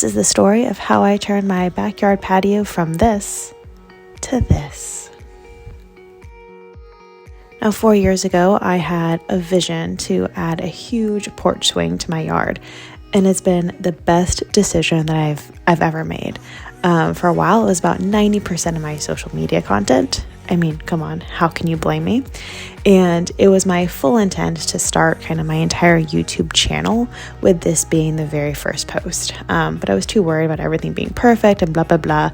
this is the story of how I turned my backyard patio from this to this. Now, 4 years ago, I had a vision to add a huge porch swing to my yard, and it's been the best decision that I've ever made. For a while, it was about 90% of my social media content. I mean, come on, how can you blame me? And it was my full intent to start kind of my entire YouTube channel with this being the very first post. But I was too worried about everything being perfect and blah, blah, blah.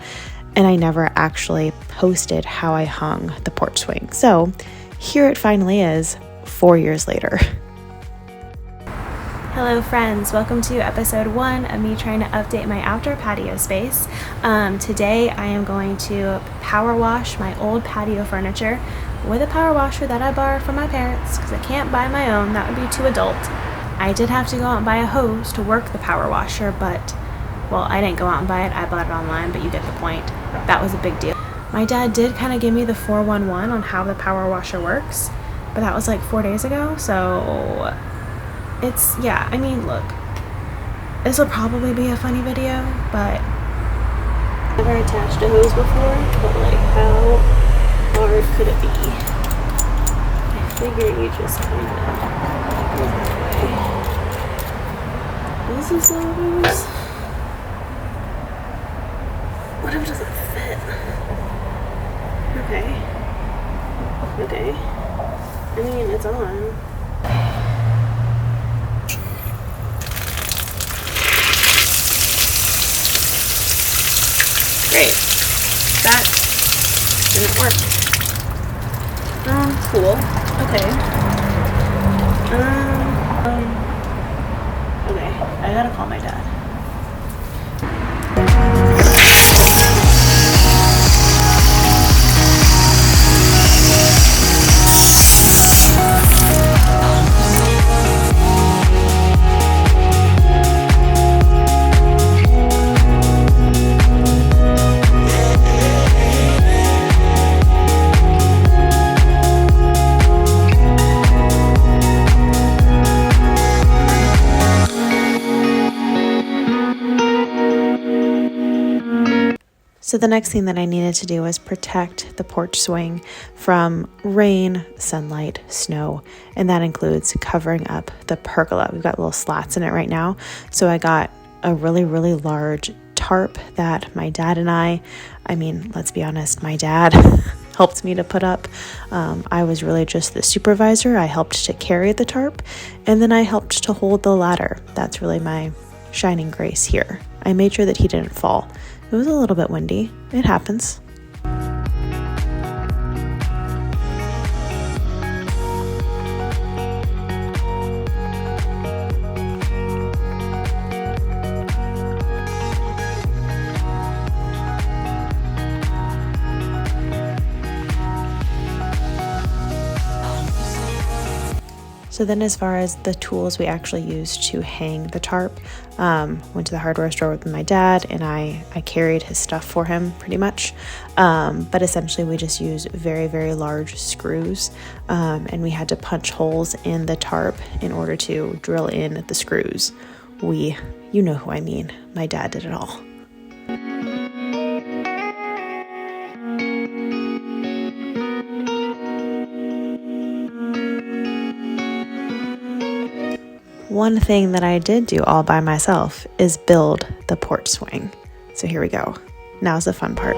And I never actually posted how I hung the porch swing. So here it finally is, 4 years later. Hello friends, welcome to episode 1 of me trying to update my outdoor patio space. Today I am going to power wash my old patio furniture with a power washer that I borrowed from my parents because I can't buy my own, that would be too adult. I did have to go out and buy a hose to work the power washer, but, well, I didn't go out and buy it, I bought it online, but you get the point. That was a big deal. My dad did kind of give me the 411 on how the power washer works, but that was like 4 days ago, so yeah, I mean, look, this will probably be a funny video, but I've never attached a hose before, but like, how hard could it be? I figure you just kind of, this is the hose. What if it doesn't fit? Okay, I mean, it's on. Great. That didn't work. Cool. Okay. Okay. I gotta call my dad. So the next thing that I needed to do was protect the porch swing from rain, sunlight, snow, and that includes covering up the pergola. We've got little slats in it right now. So I got a really, really large tarp that my dad and I mean, let's be honest, my dad helped me to put up. I was really just the supervisor. I helped to carry the tarp, and then I helped to hold the ladder. That's really my shining grace here. I made sure that he didn't fall. It was a little bit windy. It happens. So then as far as the tools we actually used to hang the tarp, went to the hardware store with my dad, and I carried his stuff for him pretty much. But essentially we just used very, very large screws, and we had to punch holes in the tarp in order to drill in the screws. You know who I mean, my dad did it all. One thing that I did do all by myself is build the porch swing. So here we go. Now's the fun part.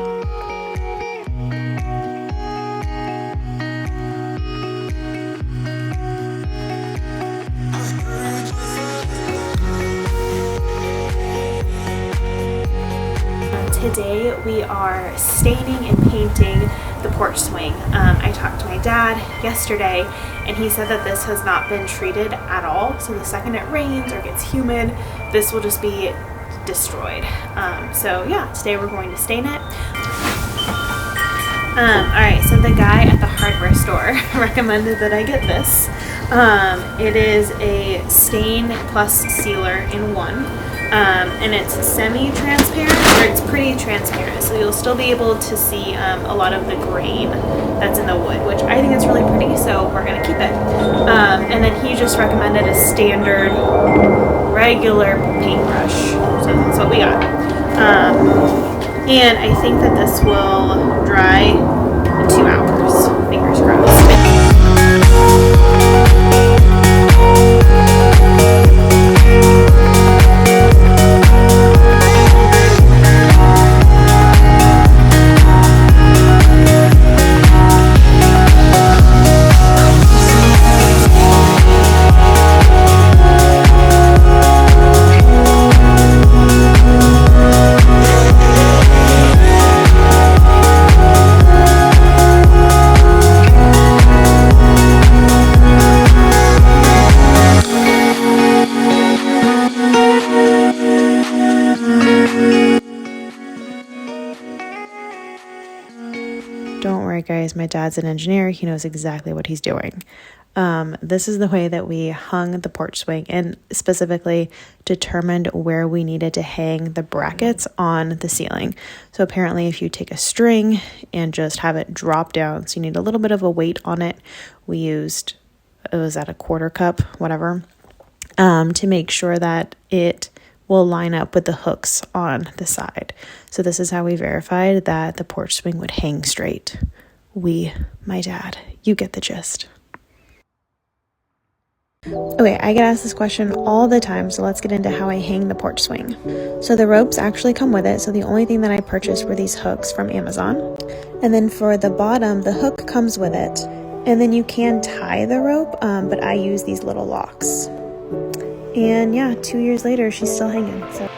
Today we are staining and painting the porch swing. I talked to my dad yesterday and he said that this has not been treated at all. So the second it rains or gets humid, this will just be destroyed. So yeah, today we're going to stain it. Alright, so the guy at the hardware store recommended that I get this. It is a stain plus sealer in one. And it's semi-transparent, or it's pretty transparent, so you'll still be able to see a lot of the grain that's in the wood, which I think is really pretty, so we're going to keep it. And then he just recommended a standard regular paintbrush, so that's what we we got. And I think that this will dry in 2 hours. Fingers crossed. Don't worry, guys, my dad's an engineer. He knows exactly what he's doing. This is the way that we hung the porch swing and specifically determined where we needed to hang the brackets on the ceiling. So apparently if you take a string and just have it drop down, so you need a little bit of a weight on it, we used, it was at a 1/4 cup, whatever, to make sure that it will line up with the hooks on the side. So this is how we verified that the porch swing would hang straight. My dad, you get the gist. Okay, I get asked this question all the time, so let's get into how I hang the porch swing. So the ropes actually come with it, so the only thing that I purchased were these hooks from Amazon. And then for the bottom, the hook comes with it, and then you can tie the rope, but I use these little locks. And yeah, 2 years later, she's still hanging. So